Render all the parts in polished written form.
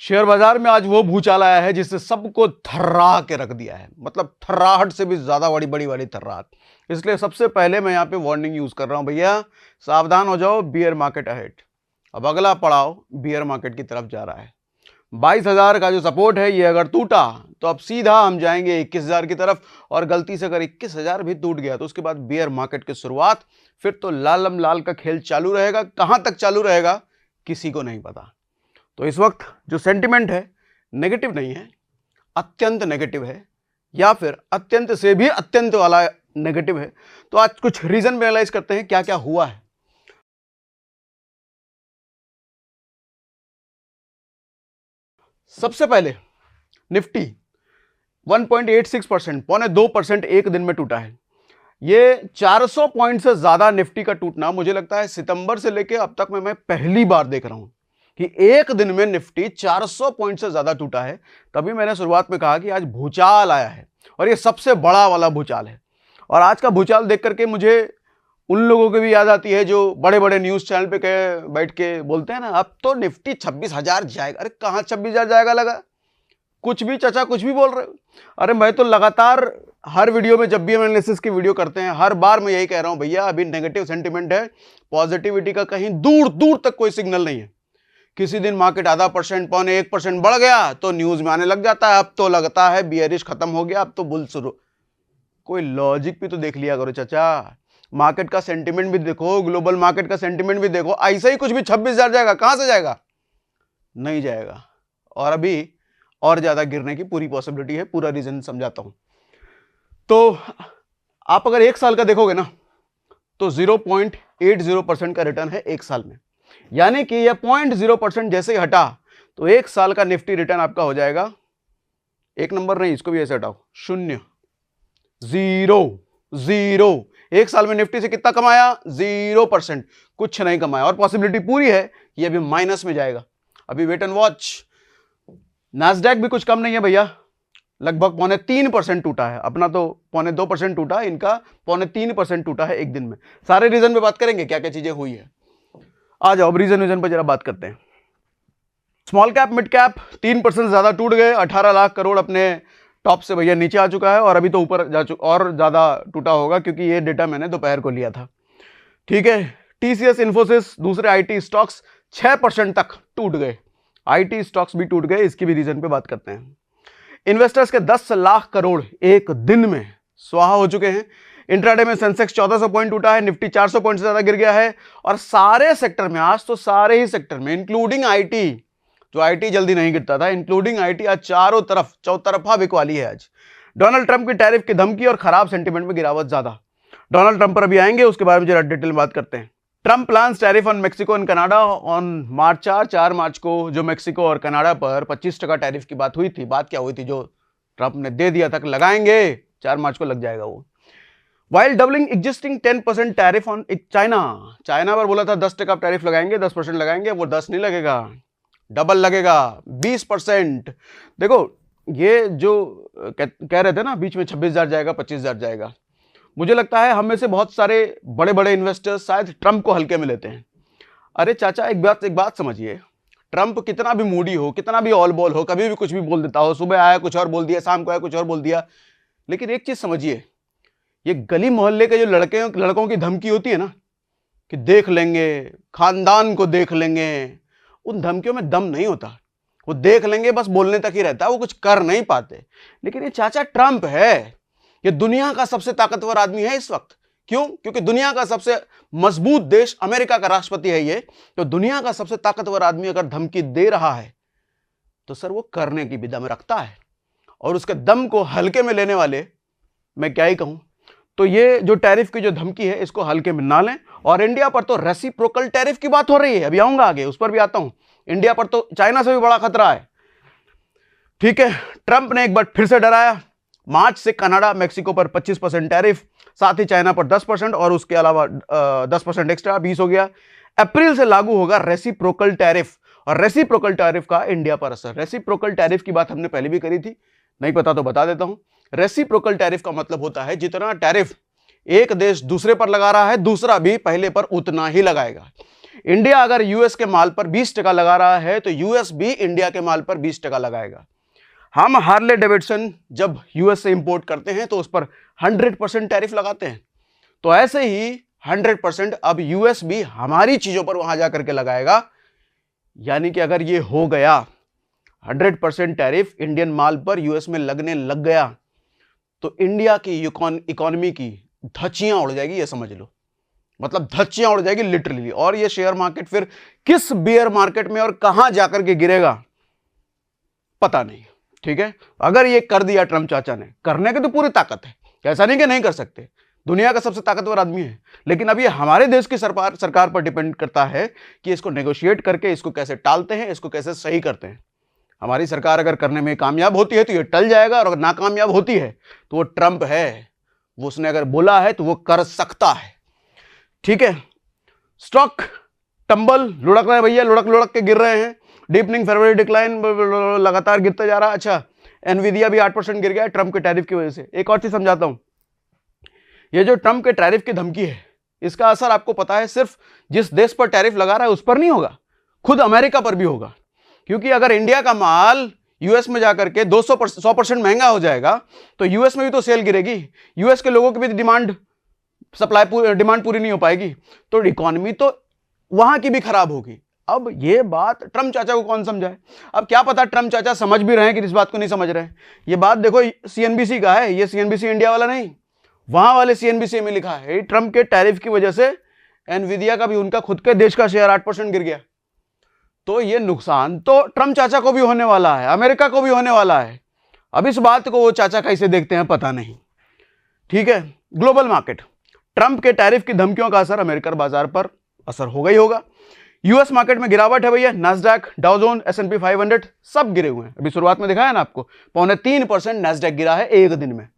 Share बाजार में आज वो भूचाल आया है जिससे सबको थर्रा के रख दिया है, मतलब थर्राहट से भी ज्यादा बड़ी बड़ी बड़ी थर्राहट। इसलिए सबसे पहले मैं यहाँ पे वार्निंग यूज कर रहा हूं, भैया सावधान हो जाओ, बियर मार्केट अहेड। अब अगला पड़ाव बियर मार्केट की तरफ जा रहा है। 22,000 का जो सपोर्ट है ये अगर टूटा तो अब सीधा हम जाएंगे 21,000 की तरफ, और गलती से अगर 21,000 भी टूट गया तो उसके बाद बियर मार्केट की शुरुआत। फिर तो लालम लाल का खेल चालू रहेगा, कहां तक चालू रहेगा किसी को नहीं पता। तो इस वक्त जो सेंटिमेंट है नेगेटिव नहीं है, अत्यंत नेगेटिव है, या फिर अत्यंत से भी अत्यंत वाला नेगेटिव है। तो आज कुछ रीजन एनालाइज करते हैं क्या क्या हुआ है। सबसे पहले निफ्टी 1.86%, 2.25% एक दिन में टूटा है। ये 400 पॉइंट से ज्यादा निफ्टी का टूटना मुझे लगता है सितंबर से लेके अब तक मैं पहली बार देख रहा हूं कि एक दिन में निफ्टी 400 पॉइंट से ज्यादा टूटा है। तभी मैंने शुरुआत में कहा कि आज भूचाल आया है, और ये सबसे बड़ा वाला भूचाल है। और आज का भूचाल देख करके मुझे उन लोगों की भी याद आती है जो बड़े बड़े न्यूज चैनल पे बैठ के बोलते हैं ना, अब तो निफ्टी 26,000 जाएगा। अरे कहां 26,000 जाएगा, लगा कुछ भी चाचा कुछ भी बोल रहे हो। अरे मैं तो लगातार हर वीडियो में, जब भी हम एनालिसिस की वीडियो करते हैं, हर बार मैं यही कह रहा हूं, भैया अभी नेगेटिव सेंटिमेंट है, पॉजिटिविटी का कहीं दूर दूर तक कोई सिग्नल नहीं है। किसी दिन मार्केट आधा परसेंट 0.25% बढ़ गया तो न्यूज में आने लग जाता है अब तो लगता है बियरिश खत्म हो गया, अब तो बुल शुरू। कोई लॉजिक भी तो देख लिया करो चाचा, मार्केट का सेंटिमेंट भी देखो, ग्लोबल मार्केट का सेंटिमेंट भी देखो। ऐसा ही कुछ भी 26,000 जाएगा, कहां से जाएगा, नहीं जाएगा। और अभी और ज्यादा गिरने की पूरी पॉसिबिलिटी है, पूरा रीजन समझाता हूं। तो आप अगर एक साल का देखोगे ना तो 0.80% का रिटर्न है एक साल में, यानी कि यह 0.0% जैसे ही हटा तो एक साल का निफ्टी रिटर्न आपका हो जाएगा, एक नंबर नहीं, इसको भी ऐसे हटाओ, 0, 0। एक साल में निफ्टी से कितना कमाया, 0%, कुछ नहीं कमाया। और पॉसिबिलिटी पूरी है कि अभी माइनस में जाएगा, अभी वेट एंड वॉच। नैस्डैक भी कुछ कम नहीं है भैया, लगभग 0.3% टूटा है, अपना तो 0.2% टूटा, इनका 0.3% टूटा है एक दिन में। सारे रीजन पे बात करेंगे क्या क्या चीजें हुई है। आ जाओ अब रीजन पर जरा बात करते हैं। स्मॉल कैप मिड कैप 3% ज्यादा टूट गए, 18 लाख करोड़ अपने टॉप से भैया नीचे आ चुका है, और अभी तो ऊपर जा चुका, और ज्यादा टूटा होगा क्योंकि ये डेटा मैंने दोपहर को लिया था। ठीक है, टीसीएस, इन्फोसिस, दूसरे आईटी स्टॉक्स 6% तक टूट गए, आईटी स्टॉक्स भी टूट गए, इसकी भी रीजन पे बात करते हैं। इन्वेस्टर्स के 10 लाख करोड़ एक दिन में स्वाहा हो चुके हैं। इंट्राडे में सेंसेक्स 1400 पॉइंट टूटा है, निफ्टी 400 पॉइंट से ज्यादा गिर गया है, और सारे सेक्टर में, आज तो सारे ही सेक्टर में इंक्लूडिंग आईटी, जो आईटी जल्दी नहीं गिरता था, इंक्लूडिंग आईटी आज चारों तरफ चौतरफा बिकवाली है। आज डोनाल्ड ट्रंप की टैरिफ की धमकी और खराब सेंटीमेंट में गिरावट ज्यादा। डोनाल्ड ट्रंप पर अभी आएंगे, उसके बारे में जरा डिटेल में बात करते हैं। Trump plans tariff on Mexico and Canada on March 4 मार्च को जो मेक्सिको और कनाडा पर 25% टैरिफ की बात हुई थी। बात क्या हुई थी, जो ट्रंप ने दे दिया था कि लगाएंगे, 4 मार्च को लग जाएगा वो। While doubling existing 10% tariff on China पर बोला था 10% टैरिफ लगाएंगे, 10% लगाएंगे, वो 10 नहीं लगेगा, डबल लगेगा, 20%। देखो ये जो कह रहे थे ना बीच में 26,000 जाएगा, 25,000 जाएगा, मुझे लगता है हम में से बहुत सारे बड़े बड़े इन्वेस्टर्स शायद ट्रंप को हल्के में लेते हैं। अरे चाचा एक बात समझिए, ट्रंप कितना भी मूडी हो, कितना भी ऑल बॉल हो, कभी भी कुछ भी बोल देता हो, सुबह आया कुछ और बोल दिया, शाम को आया कुछ और बोल दिया, लेकिन एक चीज समझिए, ये गली मोहल्ले के जो लड़कों की धमकी होती है ना कि देख लेंगे, खानदान को देख लेंगे, उन धमकियों में दम नहीं होता। वो देख लेंगे बस बोलने तक ही रहता है, वो कुछ कर नहीं पाते। लेकिन ये चाचा ट्रंप है, ये दुनिया का सबसे ताकतवर आदमी है इस वक्त। क्यों? क्योंकि दुनिया का सबसे मजबूत देश अमेरिका का राष्ट्रपति है ये, तो दुनिया का सबसे ताकतवर आदमी अगर धमकी दे रहा है तो सर वो करने की भी दम रखता है, और उसके दम को हल्के में लेने वाले मैं क्या ही कहूं। तो ये जो टैरिफ की जो धमकी है इसको हल्के में ना लें। और इंडिया पर तो रेसिप्रोकल टैरिफ की बात हो रही है, अभी आऊंगा आगे, उस पर भी आता हूं। इंडिया पर तो चाइना से भी बड़ा खतरा है। ठीक है, ट्रंप ने एक बार फिर से डराया, मार्च से कनाडा मेक्सिको पर 25% टैरिफ, साथ ही चाइना पर 10%, और उसके अलावा 10% एक्स्ट्रा 20 हो गया। अप्रैल से लागू होगा रेसिप्रोकल टैरिफ, और रेसिप्रोकल टैरिफ का इंडिया पर असर। रेसिप्रोकल टैरिफ की बात हमने पहले भी करी थी, नहीं पता तो बता देता हूं। रेसिप्रोकल टैरिफ का मतलब होता है जितना टैरिफ एक देश दूसरे पर लगा रहा है, दूसरा भी पहले पर उतना ही लगाएगा। इंडिया अगर यूएस के माल पर 20% लगा रहा है तो यूएस भी इंडिया के माल पर 20% लगाएगा। हम हार्ले डेविडसन जब यूएस से इंपोर्ट करते हैं तो उस पर 100% टैरिफ लगाते हैं, तो ऐसे ही 100% अब यूएस भी हमारी चीजों पर वहां जाकर के लगाएगा। यानी कि अगर ये हो गया 100% टैरिफ इंडियन माल पर यूएस में लगने लग गया तो इंडिया की इकोनॉमी की धज्जियां उड़ जाएगी, ये समझ लो, मतलब धज्जियां उड़ जाएगी लिटरली। और ये शेयर मार्केट फिर किस बियर मार्केट में और कहां जाकर के गिरेगा पता नहीं। ठीक है, अगर ये कर दिया ट्रम्प चाचा ने, करने की तो पूरी ताकत है, ऐसा नहीं कि नहीं कर सकते, दुनिया का सबसे ताकतवर आदमी है, लेकिन अब ये हमारे देश की सरकार पर डिपेंड करता है कि इसको नेगोशिएट करके इसको कैसे टालते हैं, इसको कैसे सही करते हैं। हमारी सरकार अगर करने में कामयाब होती है तो ये टल जाएगा, और अगर नाकामयाब होती है तो वो ट्रम्प है, वो उसने अगर बोला है तो वो कर सकता है। ठीक है, स्टॉक टंबल लुढ़क रहे हैं भैया, लुढ़क के गिर रहे हैं। डीपनिंग फरवरी डिक्लाइन लगातार गिरता जा रहा है। अच्छा, एनवीडिया भी 8% गिर गया है ट्रम्प के टैरिफ की वजह से। एक और चीज समझाता हूं, ये जो ट्रम्प के टैरिफ की धमकी है, इसका असर आपको पता है सिर्फ जिस देश पर टैरिफ लगा रहा है उस पर नहीं होगा, खुद अमेरिका पर भी होगा। क्योंकि अगर इंडिया का माल यूएस में जाकर के 100% महंगा हो जाएगा तो यूएस में भी तो सेल गिरेगी, यूएस के लोगों की भी डिमांड पूरी नहीं हो पाएगी, तो इकोनॉमी तो वहां की भी खराब होगी। अब ये बात ट्रम्प चाचा को कौन समझाए? अब क्या पता ट्रम्प चाचा समझ भी रहे हैं कि इस बात को नहीं समझ रहे हैं। ये बात देखो सीएनबीसी का है, ये सीएनबीसी इंडिया वाला नहीं, वहां वाले सीएनबीसी में लिखा है ट्रम्प के टैरिफ की वजह से एनवीडिया का भी, उनका खुद के देश का शेयर 8% गिर गया। तो ये नुकसान तो ट्रम्प चाचा को भी होने वाला है, अमेरिका को भी होने वाला है। अब इस बात को वो चाचा कैसे देखते हैं पता नहीं। ठीक है, ग्लोबल मार्केट, ट्रम्प के टैरिफ की धमकियों का असर अमेरिकन बाजार पर असर होगा ही होगा। यूएस मार्केट में गिरावट है भैया, नास्डैक, डाउ जोन, S&P 500 सब गिरे हुए हैं। अभी शुरुआत में दिखाया ना आपको, 3.25% नास्डैक गिरा है एक दिन में।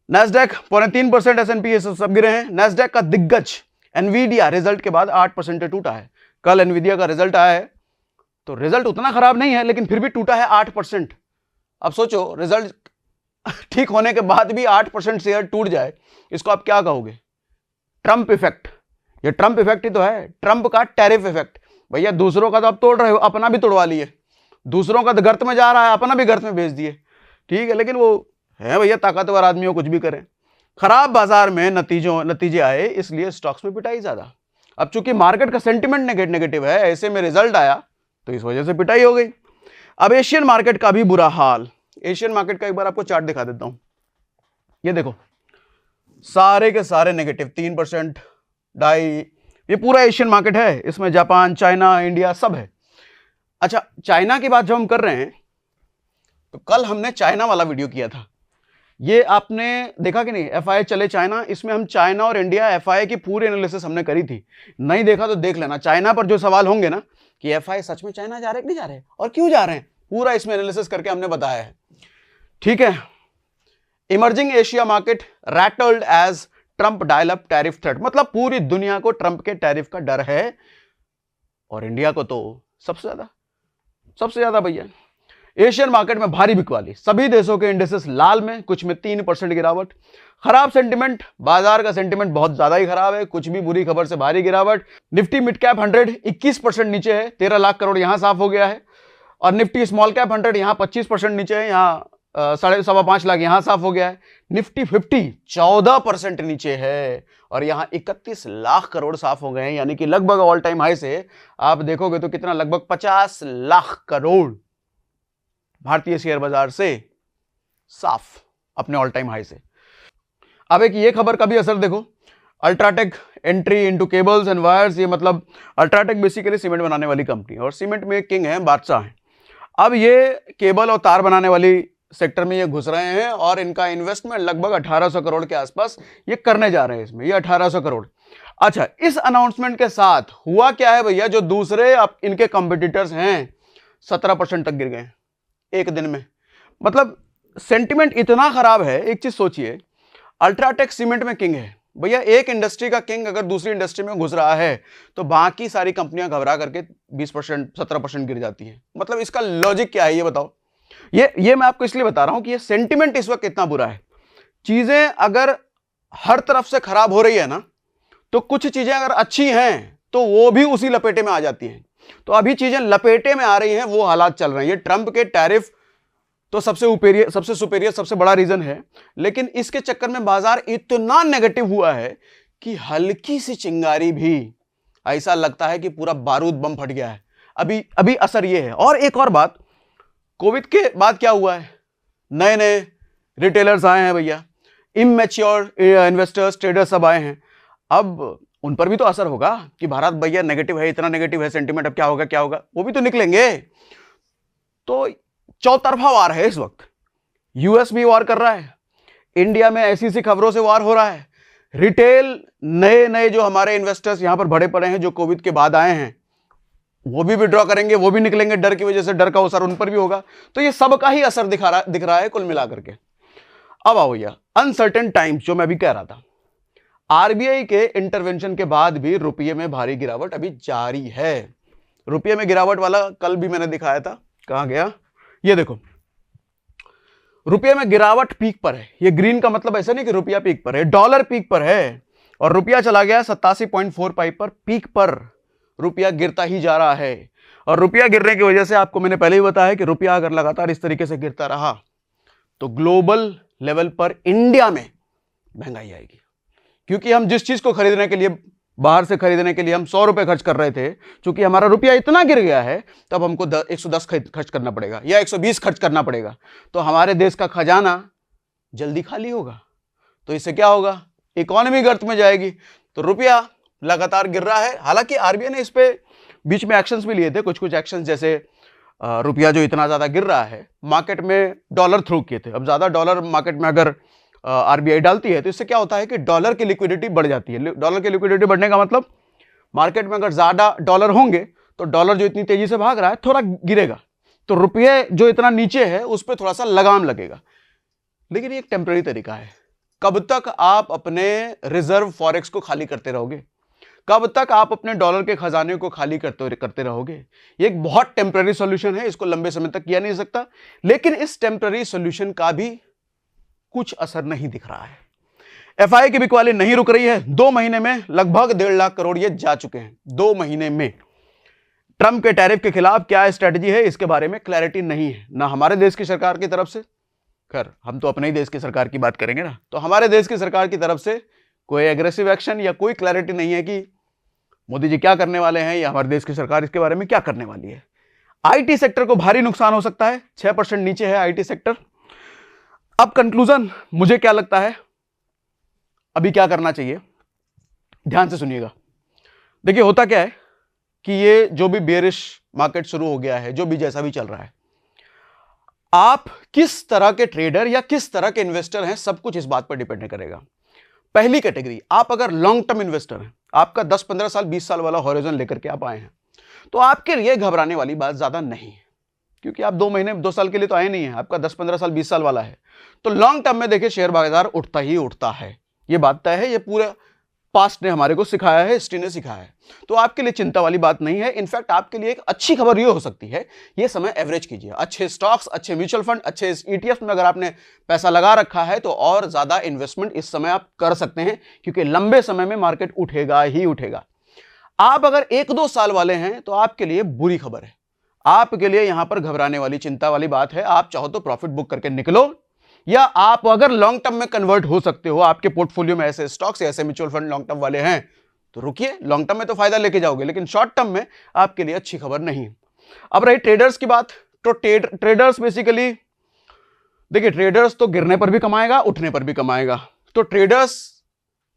नास्डैक 3.25%, S&P ये सब गिरे हैं। नास्डैक का दिग्गज एनवीडिया रिजल्ट के बाद 8% टूटा है। कल एनवीडिया का रिजल्ट आया है, तो रिजल्ट उतना खराब नहीं है लेकिन फिर भी टूटा है 8%। अब सोचो, रिजल्ट ठीक होने के बाद भी 8% शेयर टूट जाए, इसको आप क्या कहोगे? Trump effect. ये ट्रम्प इफेक्ट ही तो है, ट्रम्प का टैरिफ इफेक्ट। भैया दूसरों का तो आप तोड़ रहे हो, अपना भी तोड़वा लिए। दूसरों का तो गर्त में जा रहा है, अपना भी गर्त में भेज दिए। ठीक है, लेकिन वो है भैया ताकतवर आदमी हो, कुछ भी करें। खराब बाजार में नतीजे आए, इसलिए स्टॉक्स में पिटाई ज्यादा। अब चूंकि मार्केट का सेंटिमेंट नेगेटिव है, ऐसे में रिजल्ट आया तो इस वजह से पिटाई हो गई। अब एशियन मार्केट का भी बुरा हाल। एशियन मार्केट का एक बार आपको चार्ट दिखा देता हूं। ये देखो, सारे के सारे नेगेटिव, 3%, 2.5%, ये पूरा एशियन मार्केट है। इसमें जापान, चाइना, इंडिया सब है। अच्छा, चाइना की बात जब हम कर रहे हैं तो कल हमने चाइना वाला वीडियो किया था, ये आपने देखा कि नहीं? एफआई चले चाइना, इसमें हम चाइना और इंडिया एफआई की पूरी एनालिसिस हमने करी थी। नहीं देखा तो देख लेना। चाइना पर जो सवाल होंगे ना कि एफआई सच में चाइना जा रहे कि नहीं जा रहे और क्यों जा रहे हैं, पूरा इसमें एनालिसिस करके हमने बताया है। ठीक है, emerging Asia market rattled as Trump dial up tariff threat, मतलब पूरी दुनिया को ट्रम्प के टैरिफ का डर है और इंडिया को तो सबसे ज्यादा भैया। एशियन मार्केट में भारी बिकवाली, सभी देशों के इंडेक्सेस लाल में, कुछ में 3% गिरावट। खराब सेंटिमेंट, बाजार का सेंटिमेंट बहुत ज्यादा ही खराब है, कुछ भी बुरी खबर से भारी गिरावट। निफ्टी मिड कैप 100 21% नीचे है, 13 लाख करोड़ यहां साफ हो गया है। और निफ्टी स्मॉल कैप 100 यहां 25% नीचे है, यहां 5.5 लाख यहां साफ हो गया है। निफ्टी 50 14% नीचे है और यहां 31 लाख करोड़ साफ हो गए हैं, यानी कि लगभग ऑल टाइम हाई से आप देखोगे तो कितना, लगभग 50 लाख करोड़ भारतीय शेयर बाजार से साफ अपने ऑल टाइम हाई से। अब एक ये खबर का भी असर देखो, UltraTech entry into cables and wires. ये मतलब अल्ट्राटेक बेसिकली सीमेंट बनाने वाली कंपनी और सीमेंट में किंग है, बादशाह है। अब ये केबल और तार बनाने वाली सेक्टर में ये घुस रहे हैं और इनका इन्वेस्टमेंट लगभग 1800 करोड़ के आसपास ये करने जा रहे हैं इसमें, ये 1800 करोड़। अच्छा, इस अनाउंसमेंट के साथ हुआ क्या है भैया, जो दूसरे अब इनके कंपटीटर्स हैं 17% तक गिर गए एक दिन में। मतलब सेंटिमेंट इतना खराब है। एक चीज सोचिए, अल्ट्राटेक सीमेंट में किंग है भैया, एक इंडस्ट्री का किंग अगर दूसरी इंडस्ट्री में घुस रहा है तो बाकी सारी कंपनियां घबरा करके 20% 17% गिर जाती हैं। मतलब इसका लॉजिक क्या है ये बताओ? ये मैं आपको इसलिए बता रहा हूं कि ये सेंटिमेंट इस वक्त कितना बुरा है। चीजें अगर हर तरफ से खराब हो रही है ना, तो कुछ चीजें अगर अच्छी हैं तो वो भी उसी लपेटे में आ जाती हैं। तो अभी चीजें लपेटे में आ रही हैं, वो हालात चल रहे हैं। ये ट्रंप के टैरिफ तो सबसे सुपेरियर सबसे बड़ा रीजन है, लेकिन इसके चक्कर में बाजार इतना नेगेटिव हुआ है कि हल्की सी चिंगारी भी ऐसा लगता है कि पूरा बारूद बम फट गया है। अभी असर ये है। और एक और बात, कोविड के बाद क्या हुआ है, नए नए रिटेलर्स आए हैं भैया, इमैच्योर इन्वेस्टर्स ट्रेडर्स सब आए हैं। अब उन पर भी तो असर होगा कि भारत भैया नेगेटिव है, इतना नेगेटिव है सेंटीमेंट, अब क्या होगा, वो भी तो निकलेंगे। तो चौतरफा वार है इस वक्त। यूएस भी वार कर रहा है, इंडिया में ऐसी सी खबरों से वार हो रहा है। रिटेल नए जो हमारे इन्वेस्टर्स यहां पर भरे पड़े हैं, जो कोविड के बाद आए हैं, वो भी विड्रॉ करेंगे, वो भी निकलेंगे डर की वजह से, डर का असर उन पर भी होगा। तो ये सबका ही असर दिख रहा है कुल मिलाकर के। अब आओ भैया अनसर्टेन टाइम्स, जो मैं भी कह रहा था, आरबीआई के इंटरवेंशन के बाद भी रुपये में भारी गिरावट अभी जारी है। रुपये में गिरावट वाला कल भी मैंने दिखाया था, कहां गया, ये देखो, रुपये में गिरावट पीक पर है। ये ग्रीन का मतलब ऐसा नहीं कि रुपया पीक पर है, डॉलर पीक पर है, और रुपया चला गया 87.45 पर, पीक पर रुपया गिरता ही जा रहा है। और रुपया गिरने की वजह से आपको मैंने पहले ही बताया कि रुपया अगर लगातार इस तरीके से गिरता रहा तो ग्लोबल लेवल पर इंडिया में महंगाई आएगी। क्योंकि हम जिस चीज को खरीदने के लिए, बाहर से खरीदने के लिए हम 100 रुपए खर्च कर रहे थे, क्योंकि हमारा रुपया इतना गिर गया है, तब हमको 110 खर्च करना पड़ेगा या 120 खर्च करना पड़ेगा। तो हमारे देश का खजाना जल्दी खाली होगा। तो इससे क्या होगा, इकोनॉमी गर्त में जाएगी। तो रुपया लगातार गिर रहा है। हालांकि आरबीआई ने इस पे बीच में एक्शंस भी लिए थे, कुछ एक्शंस, जैसे रुपया जो इतना ज्यादा गिर रहा है, मार्केट में डॉलर थ्रू किए थे। अब ज्यादा डॉलर मार्केट में अगर आरबीआई डालती है तो इससे क्या होता है कि डॉलर की लिक्विडिटी बढ़ जाती है। डॉलर की लिक्विडिटी बढ़ने का मतलब मार्केट में अगर ज्यादा डॉलर होंगे तो डॉलर जो इतनी तेजी से भाग रहा है थोड़ा गिरेगा, तो रुपये जो इतना नीचे है उस पर थोड़ा सा लगाम लगेगा। लेकिन ये एक टेम्पररी तरीका है। कब तक आप अपने रिजर्व फॉरेक्स को खाली करते रहोगे, कब तक आप अपने डॉलर के खजाने को खाली करते रहोगे। ये एक बहुत टेम्पररी सॉल्यूशन है, इसको लंबे समय तक किया नहीं सकता। लेकिन इस टेम्पररी सॉल्यूशन का भी कुछ असर नहीं दिख रहा है। एफआई की बिकवाली नहीं रुक रही है। 2 महीने में लगभग 1.5 लाख करोड़ ये जा चुके हैं। 2 महीने में ट्रंप के टैरिफ के खिलाफ क्या स्ट्रेटजी है, इसके बारे में क्लैरिटी नहीं है, ना हमारे देश की सरकार की तरफ से। खैर हम तो अपने ही देश की सरकार की बात करेंगे ना, तो हमारे देश की सरकार की तरफ से कोई एग्रेसिव एक्शन या कोई क्लैरिटी नहीं है कि मोदी जी क्या करने वाले हैं या हमारे देश की सरकार इसके बारे में क्या करने वाली है। आईटी सेक्टर को भारी नुकसान हो सकता है, 6% नीचे है आईटी सेक्टर। अब कंक्लूजन मुझे क्या लगता है, अभी क्या करना चाहिए, ध्यान से सुनिएगा। देखिए होता क्या है कि ये जो भी बेरिश मार्केट शुरू हो गया है, जो भी जैसा भी चल रहा है, आप किस तरह के ट्रेडर या किस तरह के इन्वेस्टर हैं, सब कुछ इस बात पर डिपेंड करेगा। पहली कैटेगरी, आप अगर लॉन्ग टर्म इन्वेस्टर हैं, आपका 10-15 साल 20 साल वाला हॉरिजन लेकर के आप आए हैं, तो आपके लिए घबराने वाली बात ज्यादा नहीं है, क्योंकि आप 2 महीने 2 साल के लिए तो आए नहीं है, आपका 10-15 साल 20 साल वाला है। तो लॉन्ग टर्म में देखिए शेयर बाजार उठता ही उठता है, ये बात तय है, ये पूरा पास्ट ने हमारे को सिखाया है, हिस्ट्री ने सिखाया है। तो आपके लिए चिंता वाली बात नहीं है। इनफैक्ट आपके लिए एक अच्छी खबर ये हो सकती है, ये समय एवरेज कीजिए। अच्छे स्टॉक्स, अच्छे म्यूचुअल फंड, अच्छे ईटीएफ में अगर आपने पैसा लगा रखा है तो और ज्यादा इन्वेस्टमेंट इस समय आप कर सकते हैं, क्योंकि लंबे समय में मार्केट उठेगा ही उठेगा। आप अगर 1-2 साल वाले हैं तो आपके लिए बुरी खबर है, आपके लिए यहां पर घबराने वाली, चिंता वाली बात है। आप चाहो तो प्रॉफिट बुक करके निकलो, या आप अगर लॉन्ग टर्म में कन्वर्ट हो सकते हो, आपके पोर्टफोलियो में ऐसे स्टॉक्स या ऐसे म्यूचुअल फंड लॉन्ग टर्म वाले हैं, तो रुकिए, लॉन्ग टर्म में तो फायदा लेके जाओगे, लेकिन शॉर्ट टर्म में आपके लिए अच्छी खबर नहीं। अब रही ट्रेडर्स की बात, तो ट्रेडर्स बेसिकली देखिए, ट्रेडर्स तो गिरने पर भी कमाएगा, उठने पर भी कमाएगा। तो ट्रेडर्स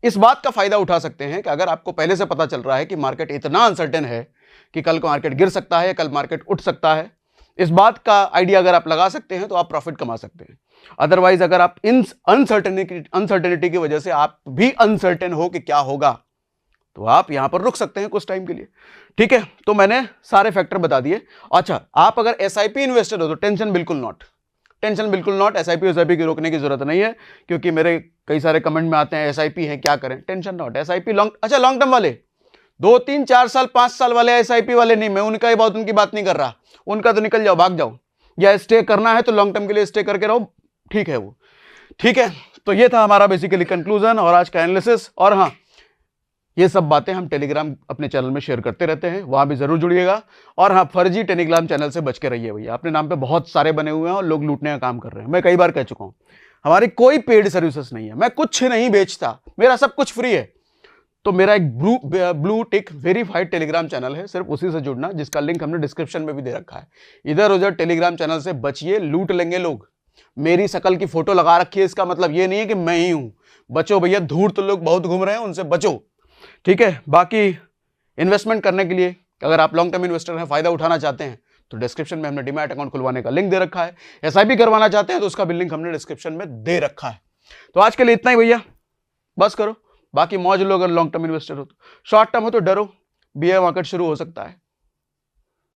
इस बात का फायदा उठा सकते हैं कि अगर आपको पहले से पता चल रहा है कि मार्केट इतना अनसर्टेन है कि कल को मार्केट गिर सकता है, कल मार्केट उठ सकता है, इस बात का आइडिया अगर आप लगा सकते हैं तो आप प्रॉफिट कमा सकते हैं। अदरवाइज अगर आप इन अनसर्टेनिटी की वजह से आप भी अनसर्टेन हो कि क्या होगा, तो आप यहां पर रुक सकते हैं कुछ टाइम के लिए। ठीक है, तो मैंने सारे फैक्टर बता दिए। अच्छा, आप अगर एसआईपी इन्वेस्टर हो तो टेंशन बिल्कुल नॉट, एसआईपी की रोकने की जरूरत नहीं है, क्योंकि मेरे कई सारे कमेंट में आते हैं एसआईपी है क्या करें, tension not. SIP long term वाले 2, 3, 4 साल 5 साल वाले एसआईपी वाले नहीं, मैं उनकी बात नहीं कर रहा, उनका तो निकल जाओ, भाग जाओ, या स्टे करना है तो लॉन्ग टर्म के लिए स्टे करके रहो, ठीक है वो, ठीक है। तो ये था हमारा बेसिकली कंक्लूजन और आज का एनालिसिस। और हाँ, ये सब बातें हम टेलीग्राम अपने चैनल में शेयर करते रहते हैं, वहां भी जरूर जुड़िएगा। और हाँ, फर्जी टेलीग्राम चैनल से बच के रहिए भैया, अपने नाम पे बहुत सारे बने हुए हैं और लोग लूटने का काम कर रहे हैं। मैं कई बार कह चुका हूं, हमारी कोई पेड सर्विसेज नहीं है, मैं कुछ नहीं बेचता, मेरा सब कुछ फ्री है। तो मेरा एक blue tick verified Telegram channel है, सिर्फ उसी से जुड़ना, जिसका लिंक हमने डिस्क्रिप्शन में भी दे रखा है। इधर उधर टेलीग्राम चैनल से बचिए, लूट लेंगे लोग। मेरी शकल की फोटो लगा रखी है, इसका मतलब ये नहीं है कि मैं ही हूं। बचो भैया, धूर्त लोग बहुत घूम रहे हैं, उनसे बचो, ठीक है। बाकी इन्वेस्टमेंट करने के लिए अगर आप लॉन्ग टर्म इन्वेस्टर हैं, फायदा उठाना चाहते हैं, तो डिस्क्रिप्शन में हमने डीमैट अकाउंट खुलवाने का लिंक दे रखा है। एसआईपी करवाना चाहते हैं तो उसका भी लिंक हमने डिस्क्रिप्शन में दे रखा है। तो आज के लिए इतना ही भैया, बस करो। बाकी मौज लो, अगर लॉन्ग टर्म इन्वेस्टर हो तो। शॉर्ट टर्म हो तो डरो, बीयर मार्केट शुरू हो सकता है।